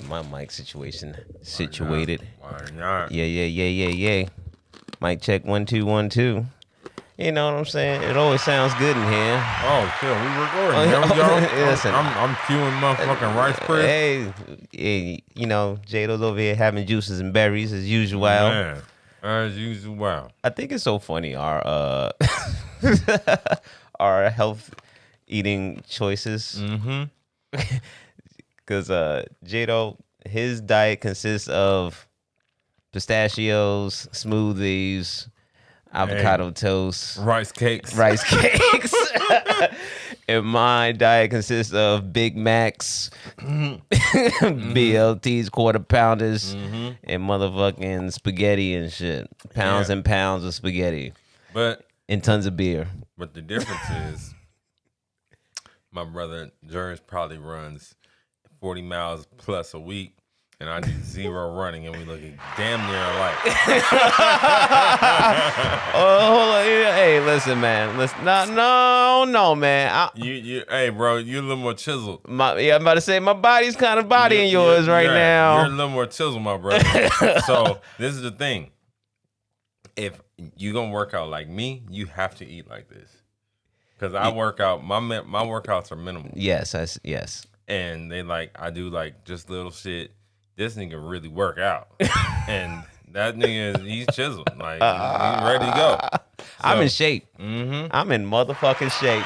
get my mic situation situated. Why not? Yeah. Mic check 1 2 1 2. You know what I'm saying? It always sounds good in here. Oh shit, we recording. There we go. Listen, I'm queuing motherfucking Rice Krispies. Hey, you know, J-Doe's over here having juices and berries as usual. Man, as usual. Wow. I think it's so funny our our health eating choices. Mm-hmm. Because J-Doe, his diet consists of pistachios, smoothies, avocado toast, Rice cakes. And my diet consists of Big Macs, BLTs, quarter pounders, and motherfucking spaghetti and shit. Pounds and pounds of spaghetti. And tons of beer. But the difference is my brother Jerry probably runs 40 miles plus a week. And I do 0 running, and we looking damn near alike. Hold on. Hey, listen, man. Listen, no, man. Hey, bro, you're a little more chiseled. I'm about to say my body's kind of bodying yours right now. You're a little more chiseled, my brother. So this is the thing: if you gonna work out like me, you have to eat like this. Because I work out. My workouts are minimal. Yes. And I do like just little shit. This nigga really work out. And that nigga, he's chiseled. Like, he's ready to go. So, I'm in shape. Mm-hmm. I'm in motherfucking shape.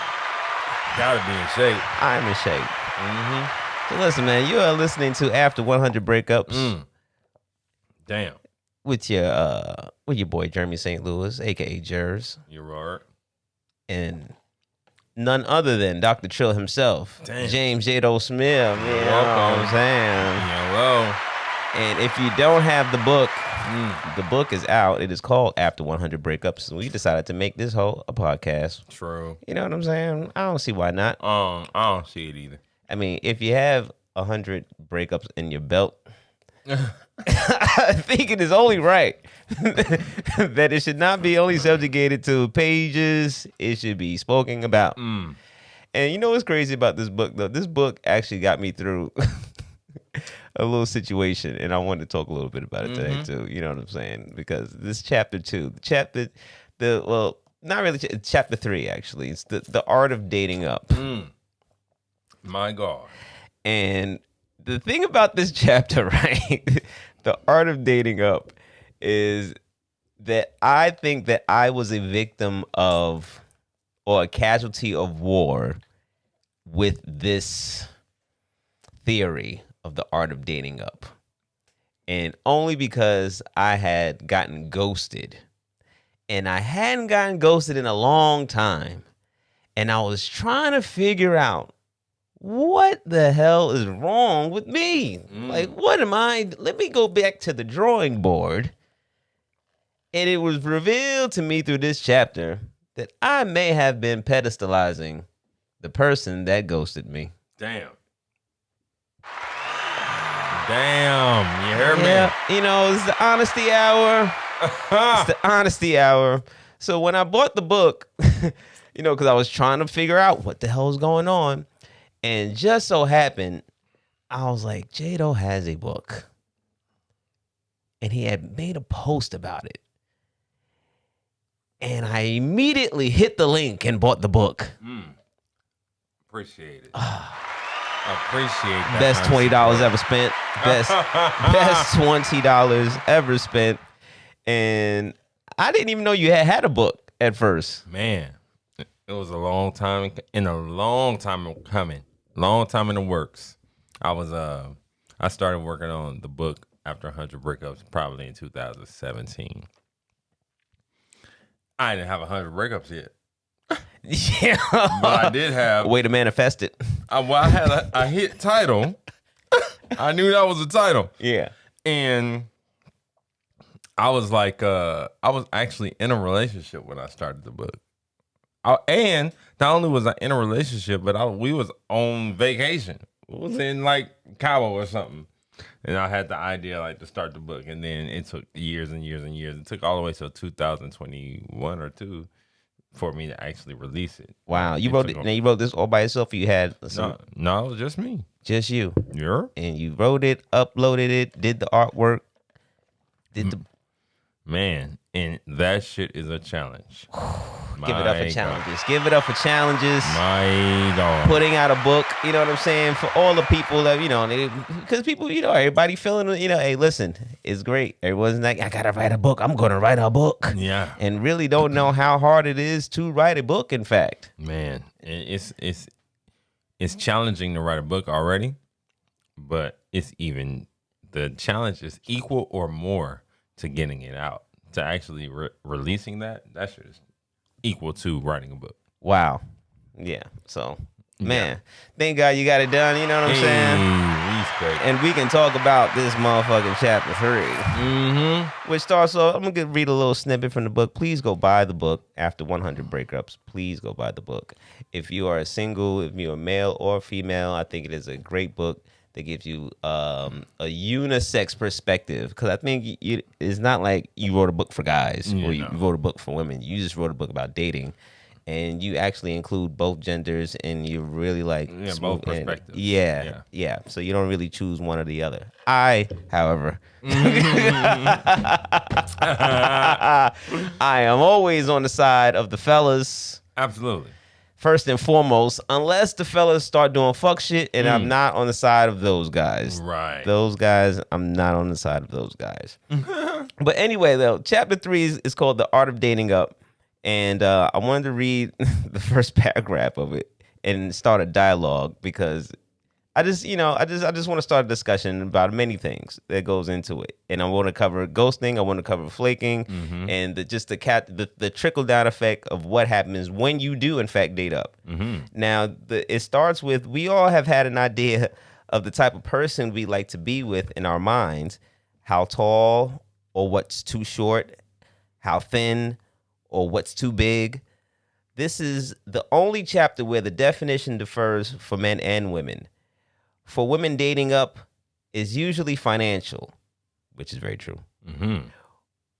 Gotta be in shape. I'm in shape. Mm-hmm. So listen, man, you are listening to After 100 Breakups. Damn. With your boy Jermy St. Louis, a.k.a. Jers. You're right. And none other than Dr. Trill himself. Damn. James J-Doe Smith. You know what I'm saying? Hello. And if you don't have the book is out. It is called After 100 Breakups. And we decided to make this whole a podcast. True. You know what I'm saying? I don't see why not. I don't see it either. I mean, if you have 100 breakups in your belt, I think it is only right that it should not be only subjugated to pages. It should be spoken about. And you know what's crazy about this book, though? This book actually got me through a little situation, and I wanted to talk a little bit about it today, too. You know what I'm saying? Because this chapter 2, not really, chapter 3, actually. It's the art of dating up. My God. And the thing about this chapter, right, the art of dating up, is that I think that I was a victim of, or a casualty of war with this theory of the art of dating up. And only because I had gotten ghosted. And I hadn't gotten ghosted in a long time. And I was trying to figure out, what the hell is wrong with me? Like, what am I? Let me go back to the drawing board. And it was revealed to me through this chapter that I may have been pedestalizing the person that ghosted me. Damn, you heard me? You know, it's the honesty hour. It's the honesty hour. So when I bought the book, you know, because I was trying to figure out what the hell was going on. And just so happened, I was like, J-Doe has a book. And he had made a post about it. And I immediately hit the link and bought the book. Appreciate it. Appreciate that. Best $20 ever spent. Best $20 ever spent. And I didn't even know you had a book at first. Man, it was a long time coming. Long time in the works. I started working on the book After 100 Breakups probably in 2017. I didn't have 100 breakups yet. Yeah. But I did have. Way to manifest it. I had a hit title. I knew that was a title. Yeah. And I was like, I was actually in a relationship when I started the book. And not only was I in a relationship, but we was on vacation. It was in like Cabo or something. And I had the idea like to start the book. And then it took years and years and years. It took all the way till 2021 or 2 for me to actually release it. Wow. You wrote this all by yourself, or you had some? No, it was just me. Just you. Yeah. And you wrote it, uploaded it, did the artwork, did the Man, and that shit is a challenge. give it up for My challenges. God. Give it up for challenges. My God. Putting out a book, you know what I'm saying? For all the people that, because people, everybody feeling, hey, listen, it's great. Everyone's like, I gotta write a book. I'm gonna write a book. Yeah. And really don't know how hard it is to write a book, in fact. Man, it's challenging to write a book already, but the challenge is equal or more to getting it out. To actually releasing that shit is equal to writing a book. Wow. Yeah. So, man, thank God you got it done. You know what I'm saying? Respect. And we can talk about this motherfucking chapter 3. Mm-hmm. Which starts off, I'm going to read a little snippet from the book. Please go buy the book after 100 breakups. Please go buy the book. If you are single, if you're a male or female, I think it is a great book that gives you a unisex perspective. Because I think it's not like you wrote a book for guys or you wrote a book for women. You just wrote a book about dating. And you actually include both genders, and you really both perspectives. Yeah. So you don't really choose one or the other. I, however, I am always on the side of the fellas. Absolutely. First and foremost, unless the fellas start doing fuck shit, and I'm not on the side of those guys. Right. Those guys, I'm not on the side of those guys. But anyway, though, chapter 3 is called The Art of Dating Up. And I wanted to read the first paragraph of it and start a dialogue because I just want to start a discussion about many things that goes into it. And I want to cover ghosting, I want to cover flaking, and the trickle down effect of what happens when you do in fact date up. Now, it starts with, we all have had an idea of the type of person we like to be with in our minds, how tall or what's too short, how thin or what's too big. This is the only chapter where the definition differs for men and women. For women, dating up is usually financial, which is very true.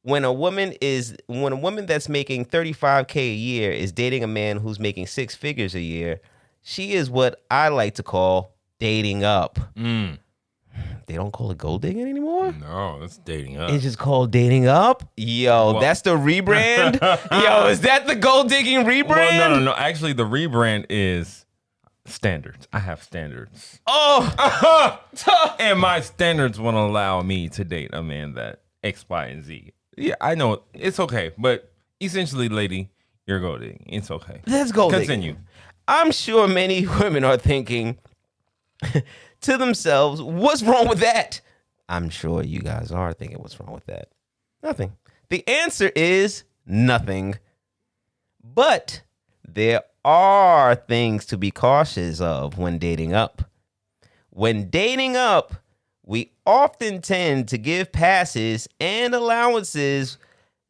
When a woman that's making $35K a year is dating a man who's making 6 figures a year, she is what I like to call dating up. They don't call it gold digging anymore? No, it's dating up. It's just called dating up? Yo, that's the rebrand? Yo, is that the gold digging rebrand? Well, no. Actually, the rebrand is standards. I have standards. Oh! And my standards won't allow me to date a man that X, Y, and Z. Yeah, I know. It's okay. But essentially, lady, you're gold digging. It's okay. That's gold digging. Continue. I'm sure many women are thinking to themselves, what's wrong with that? I'm sure you guys are thinking, what's wrong with that? Nothing. The answer is nothing. But there are things to be cautious of when dating up. When dating up, we often tend to give passes and allowances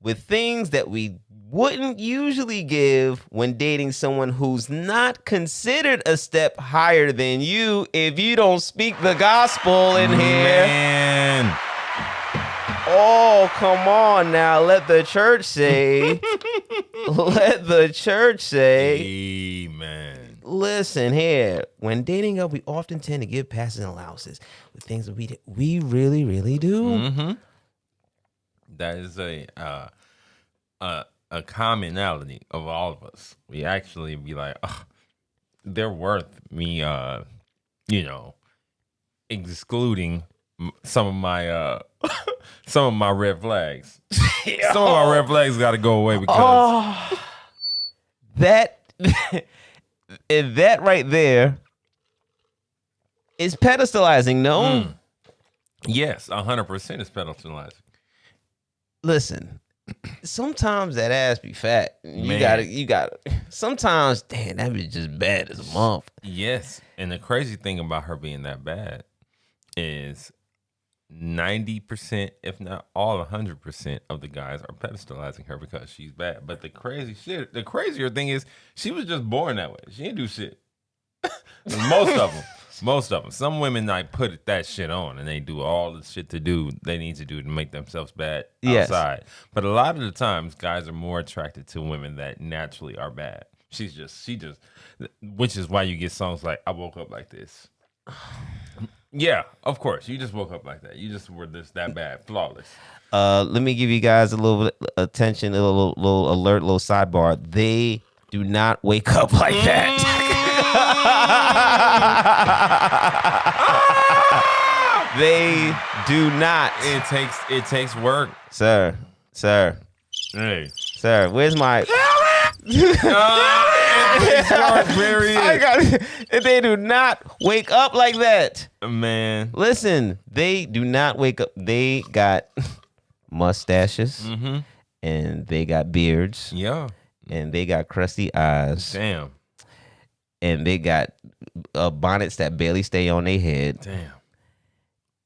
with things that we wouldn't usually give when dating someone who's not considered a step higher than you if you don't speak the gospel in here. Man. Oh, come on now. Let the church say. Let the church say. Amen. Listen here. When dating up, we often tend to give passes and allowances with things that we really, really do. That is a commonality of all of us. We actually be like, oh, they're worth me, excluding some of my red flags. Some of my red flags got to go away because that right there is pedestalizing. No, yes, 100% is pedestalizing. Listen. Sometimes that ass be fat. You gotta. Sometimes, damn, that be just bad as a month. Yes, and the crazy thing about her being that bad is 90%, if not all 100% of the guys are pedestalizing her because she's bad. But the crazier thing is she was just born that way. She didn't do shit. Most of them. Some women put that shit on and they do all the shit they need to do to make themselves bad outside. But a lot of the times, guys are more attracted to women that naturally are bad. She just, which is why you get songs like "I Woke Up Like This." Yeah, of course. You just woke up like that. You just were that bad, flawless. Let me give you guys a little attention, a little alert, little sidebar. They do not wake up like that. They do not. It takes work, Sir. Hey, Where's my? it takes work. Period. I got it. They do not wake up like that. Man, Listen, they do not wake up. They got mustaches, and they got beards, yeah. and they got crusty eyes, Damn. and they got bonnets that barely stay on their head. Damn.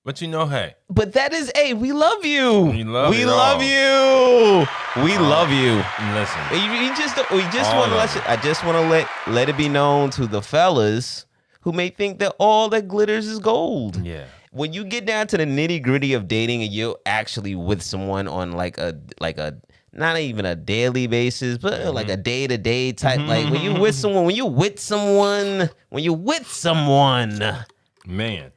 But hey. But that is, we love you. We love you. We Oh. love you. Listen. We just want to I just want to let it be known to the fellas who may think that all that glitters is gold. Yeah. When you get down to the nitty gritty of dating and you're actually with someone on like a not even a daily basis, but like a day to day type. Like when you with someone, Man.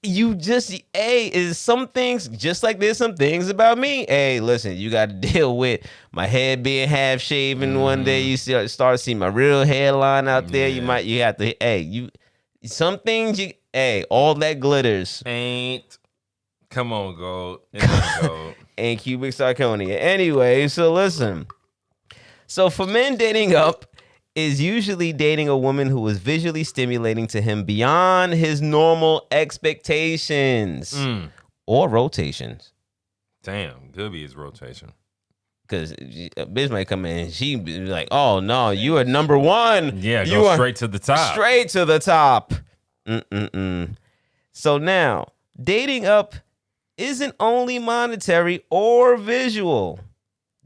you just is some things just like there's some things about me. Hey, listen, you got to deal with my head being half shaven. One day you start seeing my real hairline out there. You have to some things all that glitters Ain't. Come on, gold. It ain't gold. and cubic zirconia. Anyway, so listen. So for men, dating up is usually dating a woman who is visually stimulating to him beyond his normal expectations or rotations. Damn. Could be his rotation. Because a bitch might come in and she be like, oh, no, you are number one. Yeah, you go straight to the top. Straight to the top. So now, dating up isn't only monetary or visual.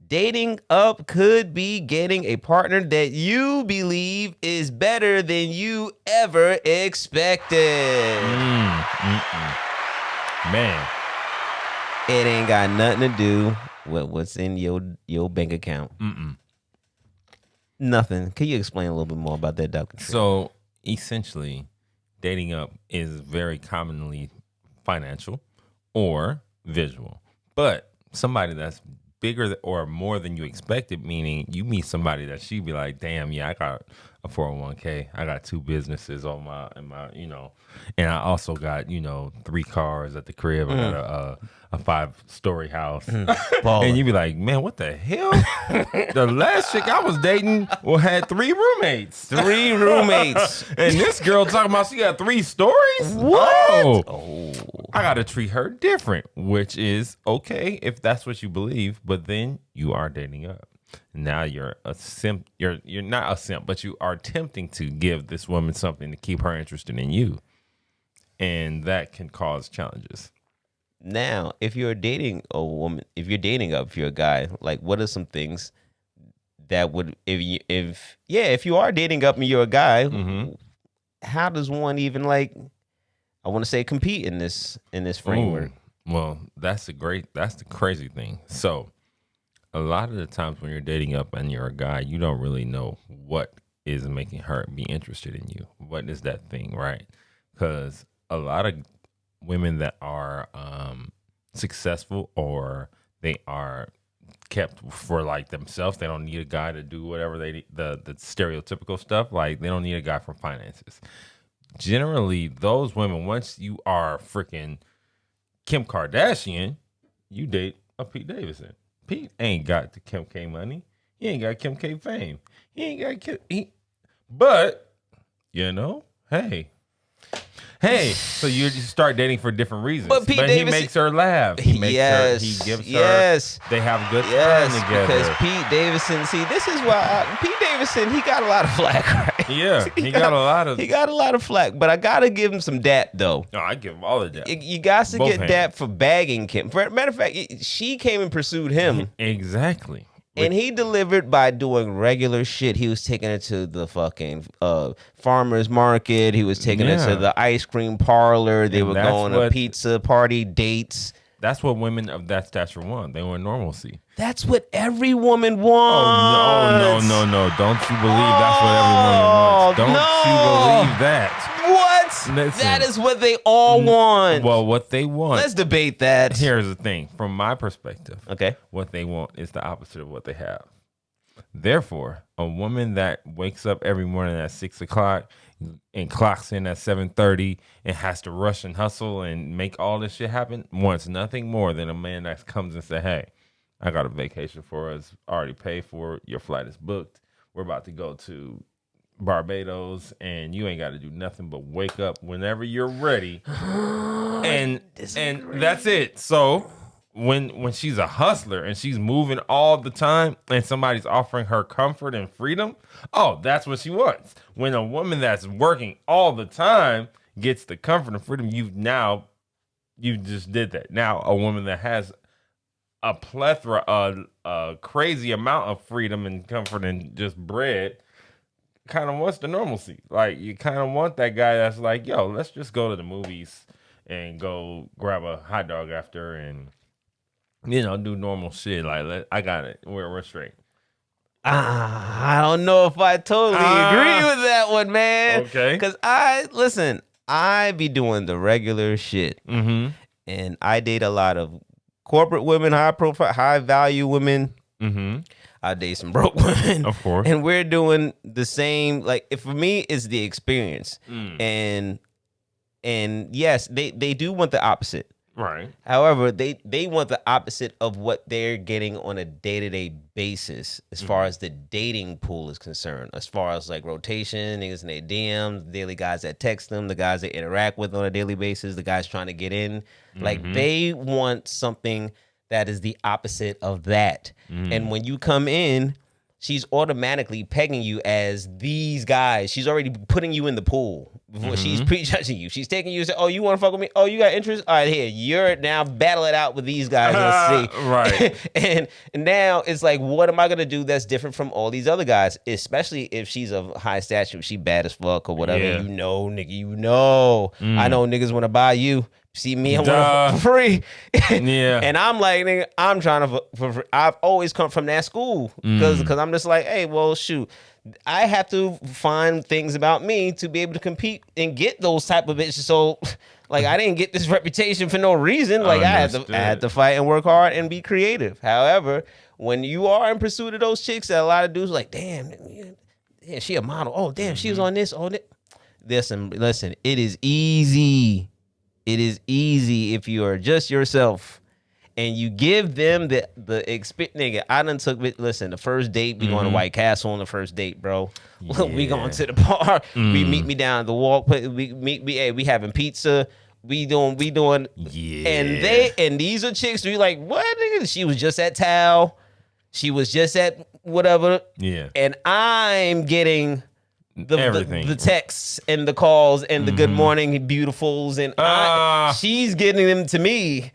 Dating up could be getting a partner that you believe is better than you ever expected. Man. It ain't got nothing to do with what's in your bank account. Nothing. Can you explain a little bit more about that, Dr. So essentially, dating up is very commonly financial or visual. But somebody that's bigger or more than you expected, meaning you meet somebody that she'd be like, damn, yeah, I got a 401k. I got 2 businesses on my, and I also got, 3 cars at the crib. I got a 5-story house. And you'd be like, man, what the hell? The last chick I was dating had 3 roommates. 3 roommates. And this girl talking about she got 3 stories? What? Oh. I got to treat her different, which is okay if that's what you believe, but then you are dating up. Now you're a simp. You're not a simp, but you are attempting to give this woman something to keep her interested in you. And that can cause challenges. Now, if you're dating a woman, if you're dating up, if you're a guy, like what are some things that would, if you are dating up and you're a guy, how does one even I want to say compete in this framework? Ooh, well, that's the crazy thing. So a lot of the times when you're dating up and you're a guy, you don't really know what is making her be interested in you. What is that thing, right? Because a lot of women that are successful or they are kept for themselves, they don't need a guy to do whatever they need, the stereotypical stuff. Like they don't need a guy for finances. Generally, those women, once you are freaking Kim Kardashian, you date a Pete Davidson. Pete ain't got the Kim K money. He ain't got Kim K fame. He ain't got but hey, so you start dating for different reasons. But Pete Davidson, he makes her laugh. He makes her. He gives her. They have good time together. Because Pete Davidson, see, this is why Pete Davidson, he got a lot of flack, right? Yeah, he got a lot of. He got a lot of flack, but I gotta give him some dap though. No, I give him all of that. You got to Both get hands. dap for bagging Kim. Matter of fact, she came and pursued him. Exactly. And he delivered by doing regular shit. He was taking her to the fucking farmer's market. He was taking her to the ice cream parlor. They were going to pizza party dates. That's what women of that stature want. They want normalcy. That's what every woman wants. Oh, no. Don't you believe that's what every woman wants? Don't you believe that? What? Listen, That is what they all want. Well, what they want. Let's debate that. Here's the thing. From my perspective, Okay. what they want is the opposite of what they have. Therefore, a woman that wakes up every morning at 6 o'clock and clocks in at 7:30 and has to rush and hustle and make all this shit happen wants nothing more than a man that comes and say, "Hey, I got a vacation for us, already paid for. Your flight is booked. We're about to go to Barbados, and you ain't got to do nothing but wake up whenever you're ready." and that's it. So when she's a hustler and she's moving all the time and somebody's offering her comfort and freedom, oh, that's what she wants. When a woman that's working all the time gets the comfort and freedom, you just did that. Now a woman that has a plethora, a crazy amount of freedom and comfort and just bread kind of wants the normalcy. Like, you kind of want that guy that's like, yo, let's just go to the movies and go grab a hot dog after and, do normal shit. Like, I got it. We're straight. I don't know if I totally agree with that one, man. Okay. Because I be doing the regular shit. Mm-hmm. And I date a lot of corporate women, high profile, high value women. Mm-hmm. I date some broke women. Of course. And we're doing the same. Like, for me, it's the experience. And yes, they do want the opposite. Right. However, they want the opposite of what they're getting on a day-to-day basis as far as the dating pool is concerned. As far as like rotation, niggas in their DMs, daily guys that text them, the guys they interact with on a daily basis, the guys trying to get in. Like, they want something that is the opposite of that. And when you come in, she's automatically pegging you as these guys. She's already putting you in the pool. She's prejudging you. She's taking you and saying, oh, you want to fuck with me? Oh, you got interest? All right, here. You're now battle it out with these guys. Let's see. Right. and now it's like, what am I going to do that's different from all these other guys? Especially if she's of high stature, if she bad as fuck or whatever. Yeah. Nigga, I know niggas want to buy you. See me, I want for free. Yeah. And I'm like, nigga, I'm trying to for free. I've always come from that school because I'm just like, hey, well, shoot, I have to find things about me to be able to compete and get those type of bitches. So, like, I didn't get this reputation for no reason. Like, I had to fight and work hard and be creative. However, when you are in pursuit of those chicks, that a lot of dudes like, damn, she a model. Oh, damn, she was on this, on that. Listen, it is easy. It is easy if you are just yourself and you give them the experience. Nigga, I done took, listen, the first date, we going to White Castle on the first date, bro. Yeah. We going to the bar. We meet me down the walk. We having pizza. We doing. Yeah. And these are chicks who you like, what, nigga? She was just at Tao. She was just at whatever. Yeah. And I'm getting everything, the texts and the calls and the good morning beautifuls, and she's getting them to me,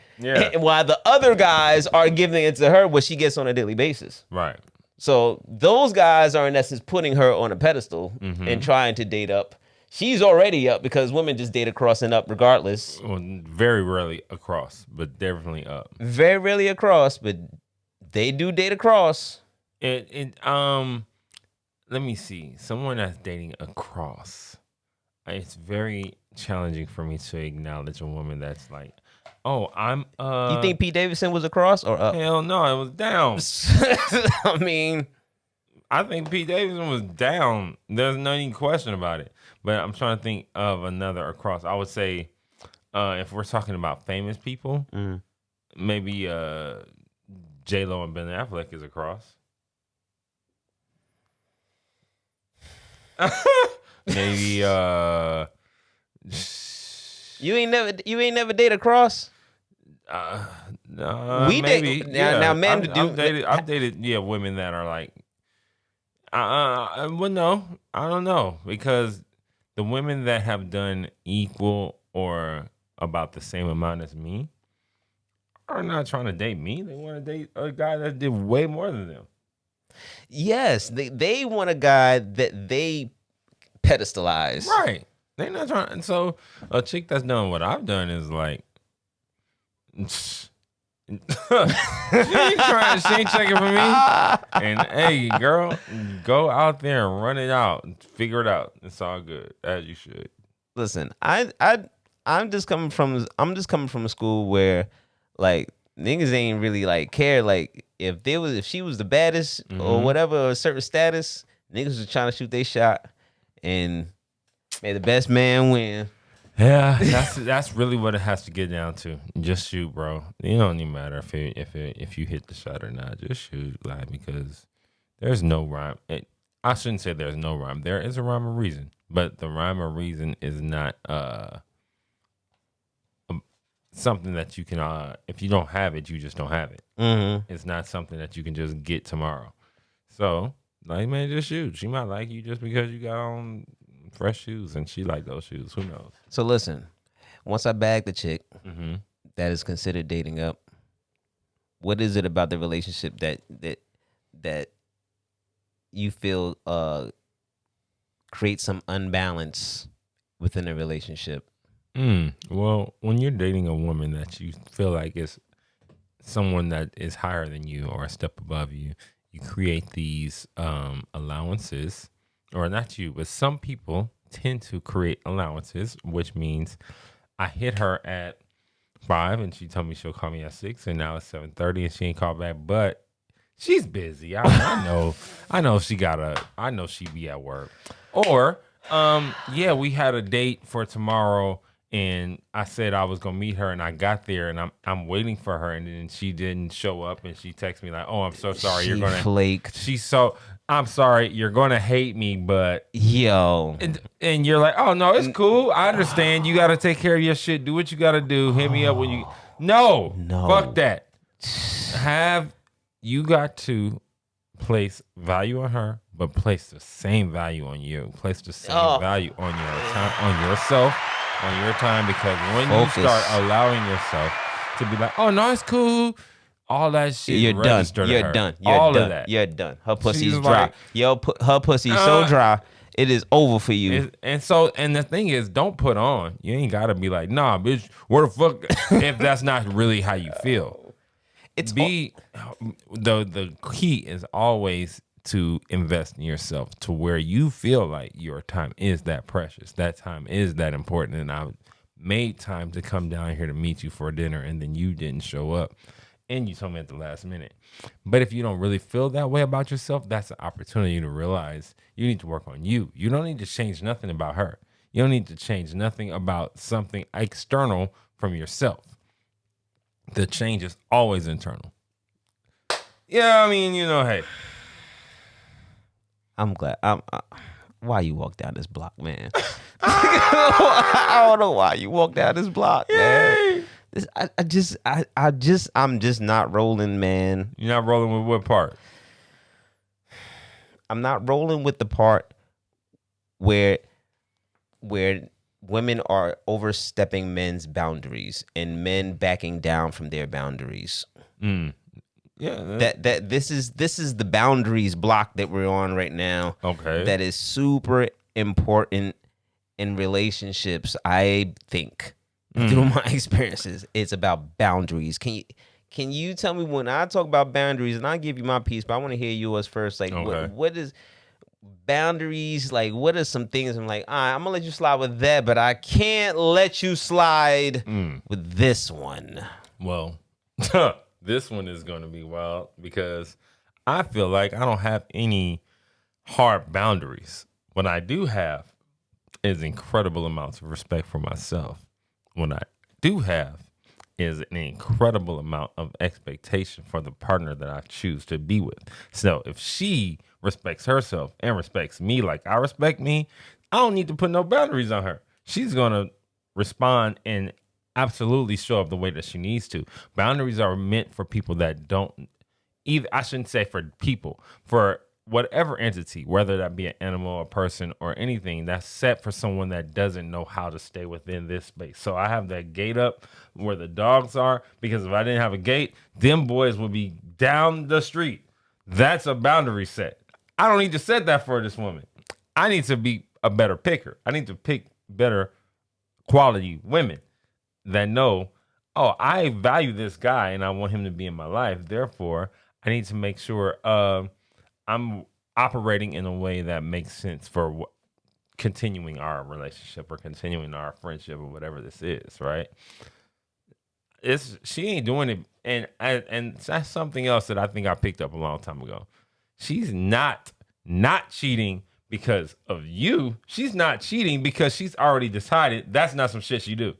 while the other guys are giving it to her, what she gets on a daily basis. Right. So those guys are in essence putting her on a pedestal and trying to date up. She's already up because women just date across and up regardless. Well, very rarely across, but definitely up. Very rarely across, but they do date across. Let me see. Someone that's dating across. It's very challenging for me to acknowledge a woman that's like, oh, I'm You think Pete Davidson was across or up? Hell no, it was down. I mean, I think Pete Davidson was down. There's no any question about it. But I'm trying to think of another across. I would say if we're talking about famous people, maybe J-Lo and Ben Affleck is across. Maybe you ain't never date across. No, we maybe. date now. Men I've dated women that are like, well, no, I don't know, because the women that have done equal or about the same amount as me are not trying to date me. They want to date a guy that did way more than them. Yes, they want a guy that they pedestalize. Right. They're not trying. And so a chick that's done what I've done is like, she ain't checking for me. And hey, girl, go out there and run it out. Figure it out. It's all good, as you should. listen, I'm just coming from a school where like niggas ain't really like care. Like if she was the baddest or Mm-hmm. whatever, or a certain status, niggas was trying to shoot their shot and may the best man win. Yeah, that's really what it has to get down to. Just shoot, bro. It don't even matter if you hit the shot or not. Just shoot, like, because there's no rhyme. I shouldn't say there's no rhyme. There is a rhyme or reason, but the rhyme or reason is not something that you can. If you don't have it, you just don't have it. Mm-hmm. It's not something that you can just get tomorrow. So, like, man, just shoot. She might like you just because you got on fresh shoes and she like those shoes. Who knows? So listen, once I bag the chick Mm-hmm. that is considered dating up, what is it about the relationship that you feel creates some unbalance within a relationship? Well, when you're dating a woman that you feel like is someone that is higher than you or a step above you, you create these allowances, or not you, but some people tend to create allowances, which means I hit her at 5 and she told me she'll call me at 6, and now it's 7:30 and she ain't called back, but she's busy. I know I know she be at work. Or yeah, we had a date for tomorrow and I said I was gonna meet her and I got there and I'm waiting for her and then she didn't show up and she texted me like, "Oh, I'm so sorry. She flaked. I'm sorry, you're gonna hate me, but Yo, and you're like, oh no, it's cool. I understand. You gotta take care of your shit. Do what you gotta do. Hit me up when you No. No. Fuck that. You got to place value on her, but place the same value on you. Place the same value on your time, on yourself, on your time, because when Focus. you start allowing yourself to be like, oh no, it's cool, all that shit you're done. register to You're her. done. You're all done. of that. You're done. Her pussy's She's dry. like, Yo, her pussy's so dry. It is over for you. And the thing is, don't put on. You ain't gotta be like, nah, bitch, where the fuck? If that's not really how you feel. It's The key is always to invest in yourself to where you feel like your time is that precious. That time is that important. And I made time to come down here to meet you for dinner, and then you didn't show up. And you told me at the last minute. But if you don't really feel that way about yourself, that's an opportunity to realize you need to work on you. You don't need to change nothing about her. You don't need to change nothing about something external from yourself. The change is always internal. Yeah, I mean, hey. I'm glad. Why you walk down this block, man? I don't know why you walk down this block, man. I'm just not rolling, man. You're not rolling with what part? I'm not rolling with the part where women are overstepping men's boundaries and men backing down from their boundaries. Yeah. That this is the boundaries block that we're on right now. Okay. That is super important in relationships, I think. Through my experiences, it's about boundaries. Can you tell me, when I talk about boundaries, and I'll give you my piece, but I want to hear yours first. Like, Okay. what is boundaries? Like, what are some things I'm like, all right, I'm gonna let you slide with that, but I can't let you slide with this one. Well, this one is going to be wild because I feel like I don't have any hard boundaries. What I do have is incredible amounts of respect for myself. What I do have is an incredible amount of expectation for the partner that I choose to be with. So if she respects herself and respects me like I respect me, I don't need to put no boundaries on her. She's going to respond and absolutely show up the way that she needs to. Boundaries are meant for people that don't either. I shouldn't say for people, for whatever entity, whether that be an animal, a person, or anything, that's set for someone that doesn't know how to stay within this space. So I have that gate up where the dogs are, because if I didn't have a gate, them boys would be down the street. That's a boundary set. I don't need to set that for this woman. I need to be a better picker. I need to pick better quality women that know, oh, I value this guy and I want him to be in my life. Therefore, I need to make sure I'm operating in a way that makes sense for continuing our relationship or continuing our friendship or whatever this is, right? She ain't doing it, and that's something else that I think I picked up a long time ago. She's not cheating because of you. She's not cheating because she's already decided that's not some shit you do.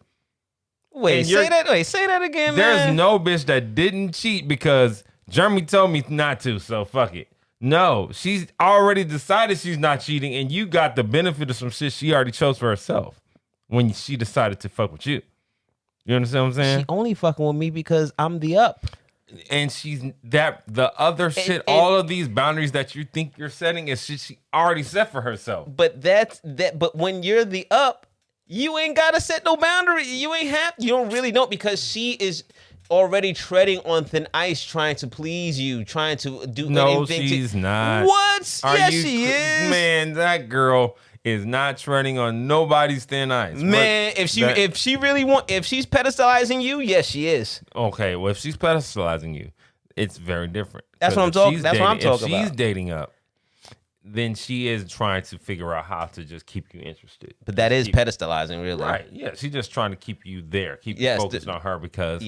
Wait, say that again, There's man. no bitch that didn't cheat because Jermy told me not to, so fuck it. No, she's already decided she's not cheating, and you got the benefit of some shit she already chose for herself when she decided to fuck with you. You understand what I'm saying? She only fucking with me because I'm the up. And she's the other shit, all of these boundaries that you think you're setting is shit she already set for herself. But but when you're the up, you ain't gotta set no boundary. You don't really know, because she is already treading on thin ice, trying to please you, trying to do anything. No, she's not. What? Yes, she is. Man, that girl is not treading on nobody's thin ice. Man, if she's pedestalizing you, yes, she is. Okay, well, if she's pedestalizing you, it's very different. That's what I'm talking. That's what I'm talking about. If she's dating up, then she is trying to figure out how to just keep you interested. But that is pedestalizing, really. Right? Yeah, she's just trying to keep you there, keep you focused on her, because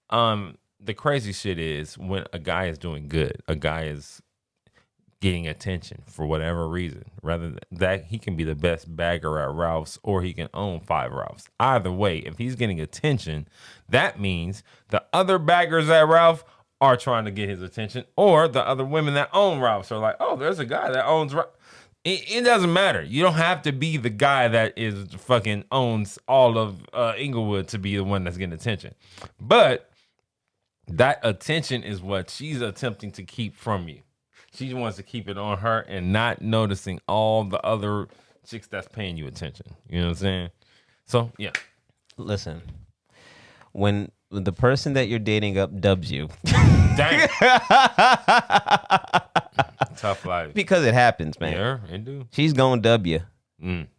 the crazy shit is when a guy is doing good, a guy is getting attention for whatever reason. Rather than that, he can be the best bagger at Ralph's, or he can own 5 Ralphs. Either way, if he's getting attention, that means the other baggers at Ralph are trying to get his attention, or the other women that own Ralph's are like, oh, there's a guy that owns Ralph. It doesn't matter. You don't have to be the guy that is fucking owns all of Inglewood to be the one that's getting attention. But that attention is what she's attempting to keep from you. She wants to keep it on her and not noticing all the other chicks that's paying you attention. You know what I'm saying? So, yeah. Listen, when the person that you're dating up dubs you. Dang. Tough life. Because it happens, man. Yeah, it do. She's gonna dub you.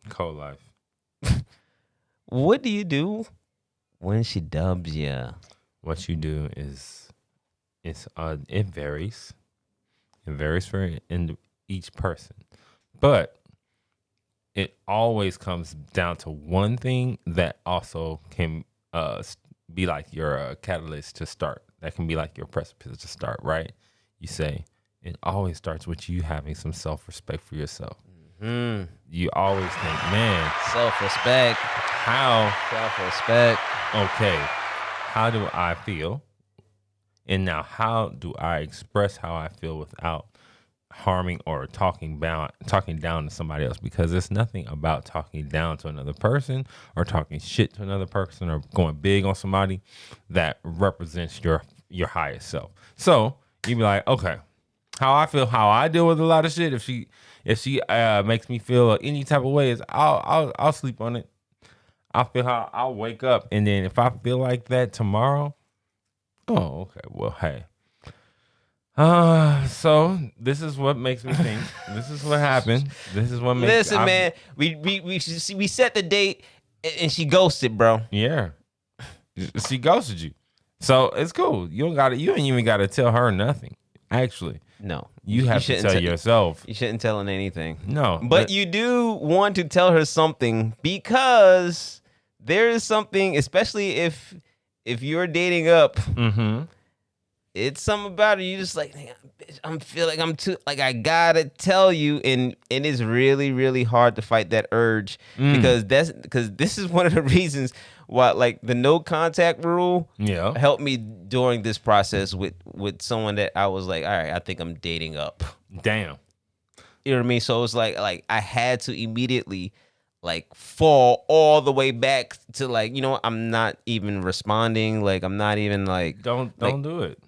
Cold life. What do you do when she dubs you? What you do is, it varies. It varies for each person. But it always comes down to one thing that also can be like your catalyst to start. That can be like your precipice to start, right? You say, it always starts with you having some self-respect for yourself. Mm-hmm. You always think, man. Self-respect. How? Self-respect. Okay. How do I feel? And now how do I express how I feel without harming or talking down to somebody else? Because there's nothing about talking down to another person or talking shit to another person or going big on somebody that represents your highest self. So you be like, okay, how I feel, how I deal with a lot of shit. If she makes me feel any type of way, is I'll sleep on it. I'll feel how I'll wake up, and then if I feel like that tomorrow, oh, okay, well, hey. So this is what makes me think. This is what happened. This is what makes. Listen, man, we set the date, and she ghosted, bro. Yeah, she ghosted you. So it's cool. You ain't even gotta tell her nothing. Actually, no. You have to tell yourself. You shouldn't tell her anything. No, but you do want to tell her something, because there is something, especially if you're dating up. Mm-hmm. It's something about it. You just like, I'm feeling I'm too, like, I gotta tell you, and it's really, really hard to fight that urge, because this is one of the reasons why, like, the no contact rule helped me during this process with someone that I was like, all right, I think I'm dating up. Damn. You know what I mean? So it's like I had to immediately like fall all the way back to, like, you know, I'm not even responding. Like, I'm not even like don't do it.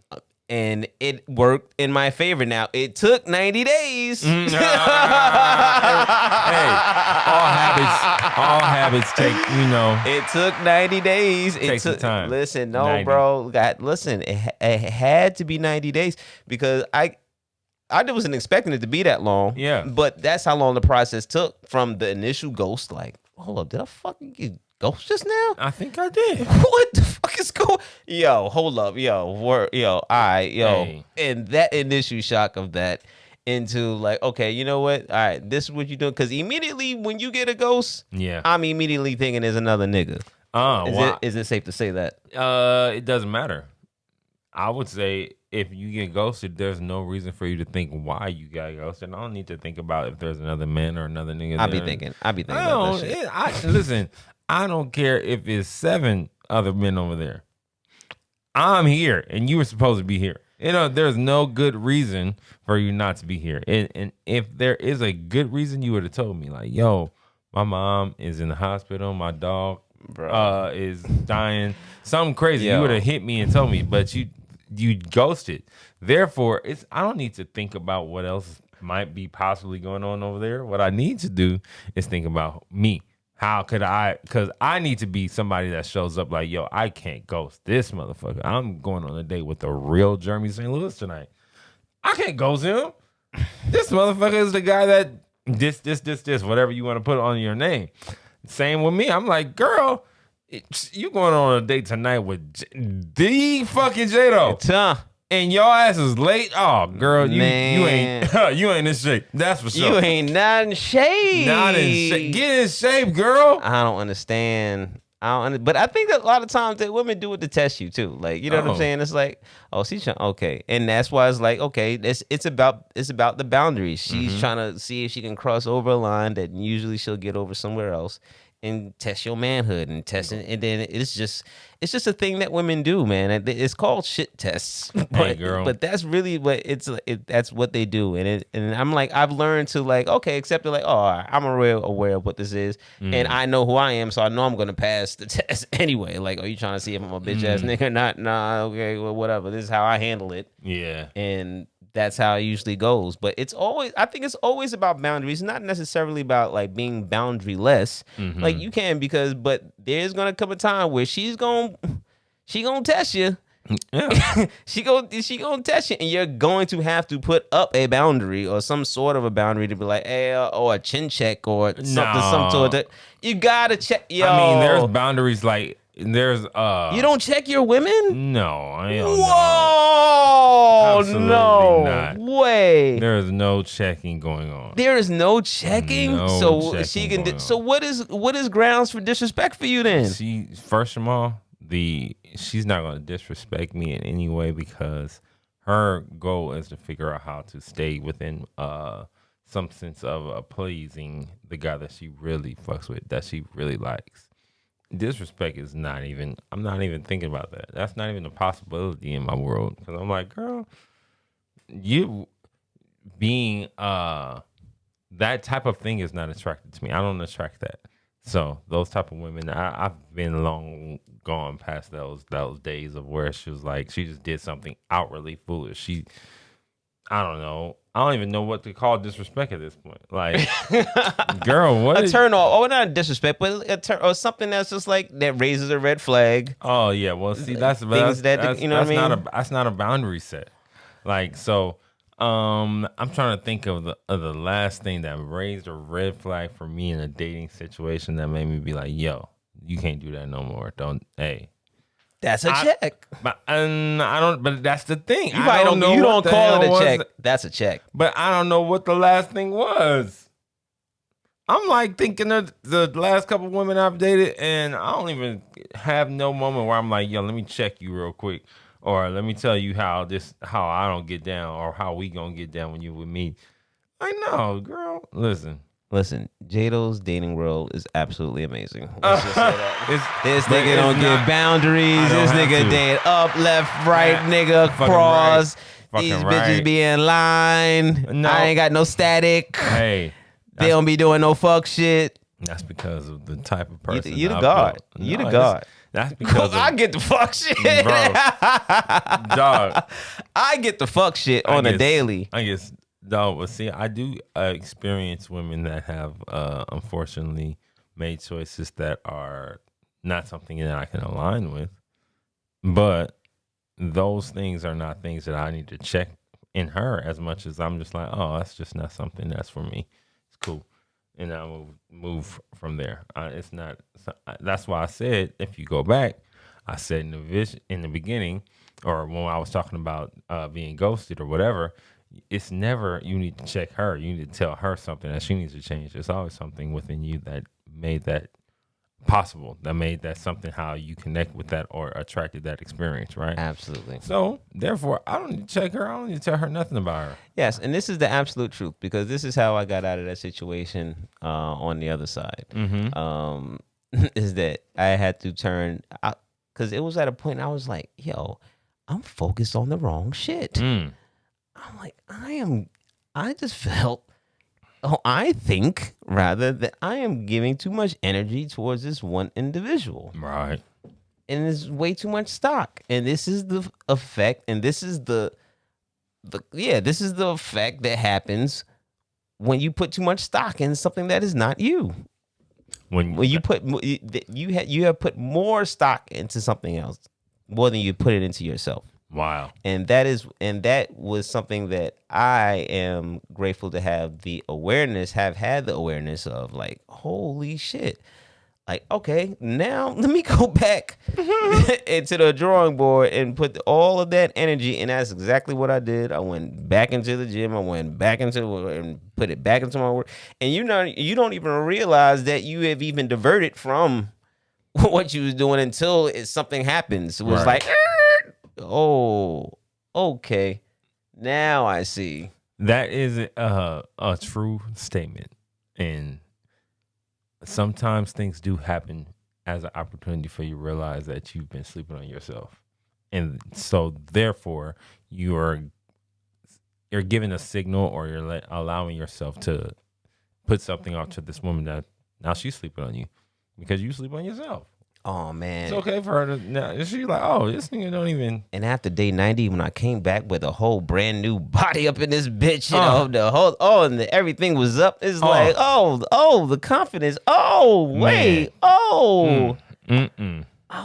And it worked in my favor. Now, it took 90 days. Hey, all habits take, you know. It took 90 days. It took time. Listen, no, 90. bro. Listen, it had to be 90 days, because I wasn't expecting it to be that long. Yeah. But that's how long the process took from the initial ghost. Like, hold up, did I fucking get ghost just now? I think I did. What the fuck is going? Yo, hold up, yo, hey. And that initial shock of that, into like, okay, you know what? All right, this is what you doing. Because immediately when you get a ghost, Yeah. I'm immediately thinking there's another nigga. Wow. Is it safe to say that? It doesn't matter. I would say if you get ghosted, there's no reason for you to think why you got ghosted. I don't need to think about if there's another man or another nigga. I be thinking about that shit. Listen, I don't care if it's 7 other men over there. I'm here, and you were supposed to be here. There's no good reason for you not to be here. And if there is a good reason, you would have told me, like, yo, my mom is in the hospital, my dog is dying, something crazy. Yo. You would have hit me and told me, but you ghosted. Therefore, I don't need to think about what else might be possibly going on over there. What I need to do is think about me. How could because I need to be somebody that shows up like, yo, I can't ghost this motherfucker. I'm going on a date with the real Jermy St. Louis tonight. I can't ghost him. This motherfucker is the guy that this, whatever you want to put on your name. Same with me. I'm like, girl, you going on a date tonight with the fucking J-Doe. And your ass is late. Oh, girl, you ain't you ain't in shape. That's for sure. You ain't not in shape. Not in shape. Get in shape, girl. I don't understand. But I think that a lot of times that women do it to test you too. Like, you know what I'm saying? It's like, oh, she's trying, okay, and that's why it's like, okay, it's about the boundaries. She's trying to see if she can cross over a line that usually she'll get over somewhere else, and test your manhood and test it. And then it's just a thing that women do, man. It's called shit tests. Hey, girl. But that's really what that's what they do. And I'm like, I've learned to like, okay, accept it. Like, oh, all right, I'm aware of what this is, and I know who I am, so I know I'm gonna pass the test anyway. Like, are you trying to see if I'm a bitch ass nigga or not? Nah, okay, well, whatever. This is how I handle it. Yeah. And that's how it usually goes. But I think it's always about boundaries, not necessarily about like being boundaryless. Like you can, but there's gonna come a time where she gonna test you. Yeah. she gonna test you, and you're going to have to put up a boundary or some sort of a boundary to be like, hey, or a chin check or something, some sort of. You gotta check. Yo, I mean, there's boundaries like. There's You don't check your women? No, I don't Whoa, Absolutely no not. way. There is no checking going on. There is no checking. No so checking she can. going on. So what is grounds for disrespect for you then? First of all, she's not going to disrespect me in any way because her goal is to figure out how to stay within some sense of pleasing the guy that she really fucks with, that she really likes. Disrespect is not even. I'm not even thinking about that. That's not even a possibility in my world because I'm like, girl, you being that type of thing is not attracted to me. I don't attract that. So those type of women, I've been long gone past those days of where she was like, she just did something outwardly foolish. I don't know. I don't even know what to call disrespect at this point. Like, girl, what? A turn off, or not disrespect, but or something that's just like that raises a red flag. Oh yeah, well, see, that's you know what I mean. That's not a boundary set. Like, so, I'm trying to think of the last thing that raised a red flag for me in a dating situation that made me be like, yo, you can't do that no more. Hey. That's a check. But I don't. But that's the thing. You don't call it a check. That's a check. But I don't know what the last thing was. I'm like thinking of the last couple women I've dated, and I don't even have no moment where I'm like, yo, let me check you real quick, or let me tell you how I don't get down, or how we gonna get down when you with me. I know, girl. Listen, J-Doe's dating world is absolutely amazing. Let's just say that. This nigga don't give boundaries. This nigga date up, left, right, nigga, cross. Right. These right. bitches be in line. No. I ain't got no static. Hey. They don't be doing no fuck shit. That's because of the type of person. You the god. You the god. That's because I get the fuck shit. Bro. Dog. I get the fuck shit on a daily. I guess. No, but see, I do experience women that have unfortunately made choices that are not something that I can align with. But those things are not things that I need to check in her as much as I'm just like, oh, that's just not something that's for me. It's cool. And I'll move from there. It's not. That's why I said, if you go back, I said in the beginning, or when I was talking about being ghosted or whatever, it's never you need to check her. You need to tell her something that she needs to change. There's always something within you that made that possible, that made that something how you connect with that or attracted that experience, right? Absolutely. So therefore, I don't need to check her. I don't need to tell her nothing about her. Yes, and this is the absolute truth because this is how I got out of that situation on the other side. Is that I had to turn out because it was at a point I was like, yo, I'm focused on the wrong shit. I'm like, I just felt, I think rather that I am giving too much energy towards this one individual. Right. And it's way too much stock. And this is the effect, and this is this is the effect that happens when you put too much stock in something that is not you. When you put you have put more stock into something else more than you put it into yourself. Wow. And that was something that I am grateful to have had the awareness of, like, holy shit. Like, okay, now let me go back into the drawing board and put all of that energy, and that's exactly what I did. I went back into the gym. I went back into and put it back into my work. And you don't even realize that you have even diverted from what you was doing until something happens. It was right. like, oh, okay, now I see. That is a true statement, and sometimes things do happen as an opportunity for you to realize that you've been sleeping on yourself. And so therefore you're giving a signal, or you're allowing yourself to put something out to this woman that now she's sleeping on you because you sleep on yourself. Oh man, it's okay for her to now. She's like, oh, this nigga don't even. And after day 90, when I came back with a whole brand new body up in this bitch, you know, the whole and everything was up. It's like, the confidence. Oh wait, I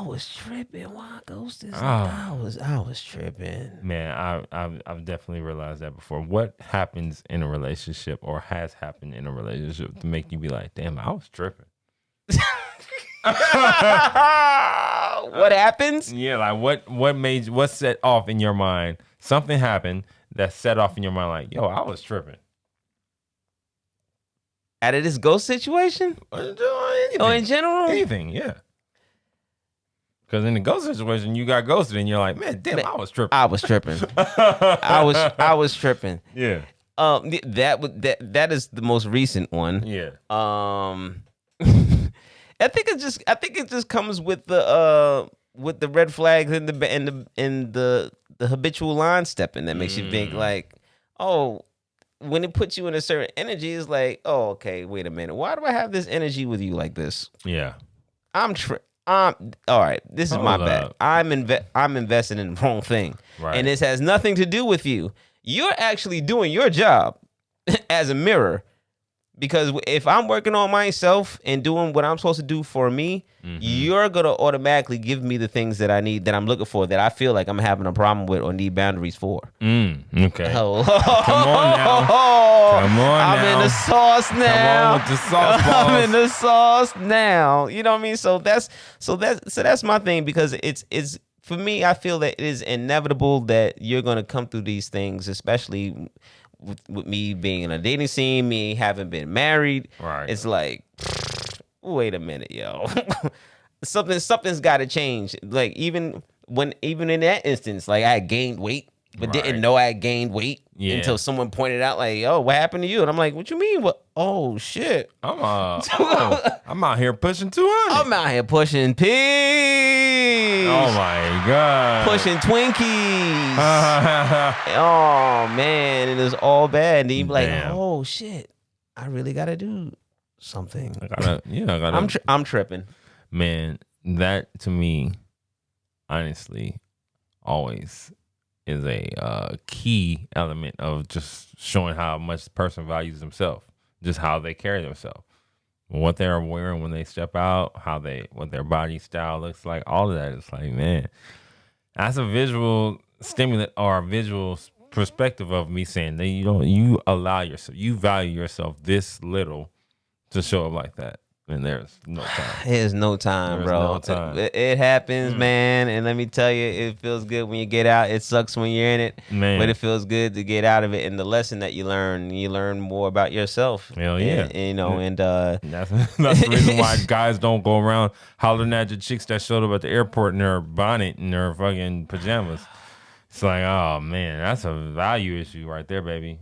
was tripping. Why ghosted? I was tripping. Man, I've definitely realized that before. What happens in a relationship, or has happened in a relationship, to make you be like, damn, I was tripping? What happens? Yeah, like what set off in your mind? Something happened that set off in your mind, like, yo, I was tripping. Out of this ghost situation? Or in general? Anything, yeah. Because in the ghost situation, you got ghosted and you're like, man, damn, I was tripping. I was tripping. I was tripping. Yeah. That is the most recent one. Yeah. I think it just comes with the red flags and the habitual line stepping that makes you think like, oh, when it puts you in a certain energy, it's like, oh, okay, wait a minute, why do I have this energy with you like this? Yeah, all right, this is my bad. I'm investing in the wrong thing, right? And this has nothing to do with you. You're actually doing your job as a mirror. Because if I'm working on myself and doing what I'm supposed to do for me, you're going to automatically give me the things that I need, that I'm looking for, that I feel like I'm having a problem with or need boundaries for. Okay. Oh. Come on now. I'm in the sauce now. Come on with the sauce balls. I'm in the sauce now. You know what I mean? So that's my thing, because it's for me, I feel that it is inevitable that you're going to come through these things, especially with me being in a dating scene, me having been married. Right. It's like, wait a minute, yo. Something's got to change. Like even in that instance, like I gained weight, but didn't know I had gained weight until someone pointed out, like, "Oh, what happened to you?" And I'm like, "What you mean? What? Oh shit! I'm out here pushing 200. I'm out here pushing peas. Oh my god, pushing Twinkies. Oh man, it is all bad. And you be like, "Oh shit, I really gotta do something." I'm tripping. Man, that to me, honestly, always is a key element of just showing how much the person values themselves, just how they carry themselves, what they're wearing when they step out, what their body style looks like. All of that is like, man, that's a visual stimulant or a visual perspective of me saying that you allow yourself, you value yourself this little to show up like that. And there's no time. There's no time, There's bro. no time. It happens, man. And let me tell you, it feels good when you get out. It sucks when you're in it, Man. but it feels good to get out of it. And the lesson that you learn more about yourself. Hell yeah. And, you know, and that's the reason why guys don't go around hollering at the chicks that showed up at the airport in their bonnet and their fucking pajamas. It's like, oh man, that's a value issue right there, baby.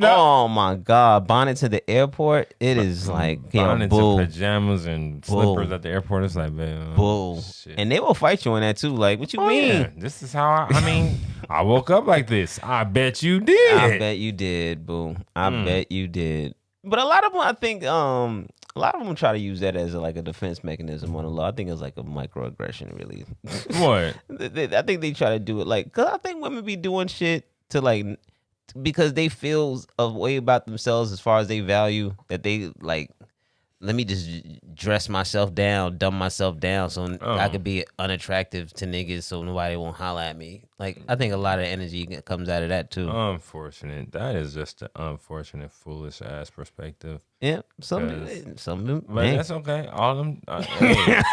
Oh my God, bonnet to the airport. It is like bonnets bull, and pajamas and slippers at the airport. It's like, man, bull. shit. And they will fight you on that too. Like, what you mean? Yeah. This is how I mean, I woke up like this. I bet you did. I bet you did, boo. I bet you did. But a lot of them, I think, a lot of them try to use that as like a defense mechanism on the law. I think it's like a microaggression, really. What? I think they try to do it like, cause I think women be doing shit to like, because they feel a way about themselves as far as they value that they like. Let me just dress myself down, dumb myself down, so I could be unattractive to niggas, so nobody won't holler at me. Like, I think a lot of energy comes out of that too. Unfortunate. That is just an unfortunate, foolish ass perspective. Yeah, some, but man. that's okay. All of them, it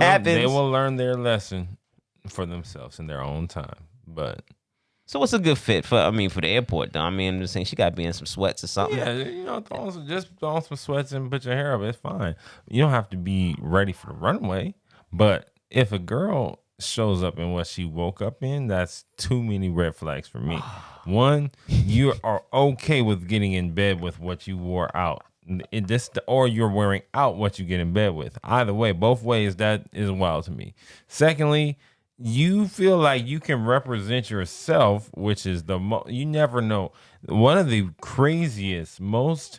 happens. They will learn their lesson for themselves in their own time. But so, what's a good fit for the airport? Though I mean, I'm just saying she got to be in some sweats or something. yeah, you know, just throw on some sweats and put your hair up. It's fine. You don't have to be ready for the runway. But if a girl shows up in what she woke up in, that's too many red flags for me. One, you are okay with getting in bed with what you wore out. Or you're wearing out what you get in bed with. Either way, both ways, that is wild to me. Secondly, you feel like you can represent yourself, which is you never know. One of the craziest, most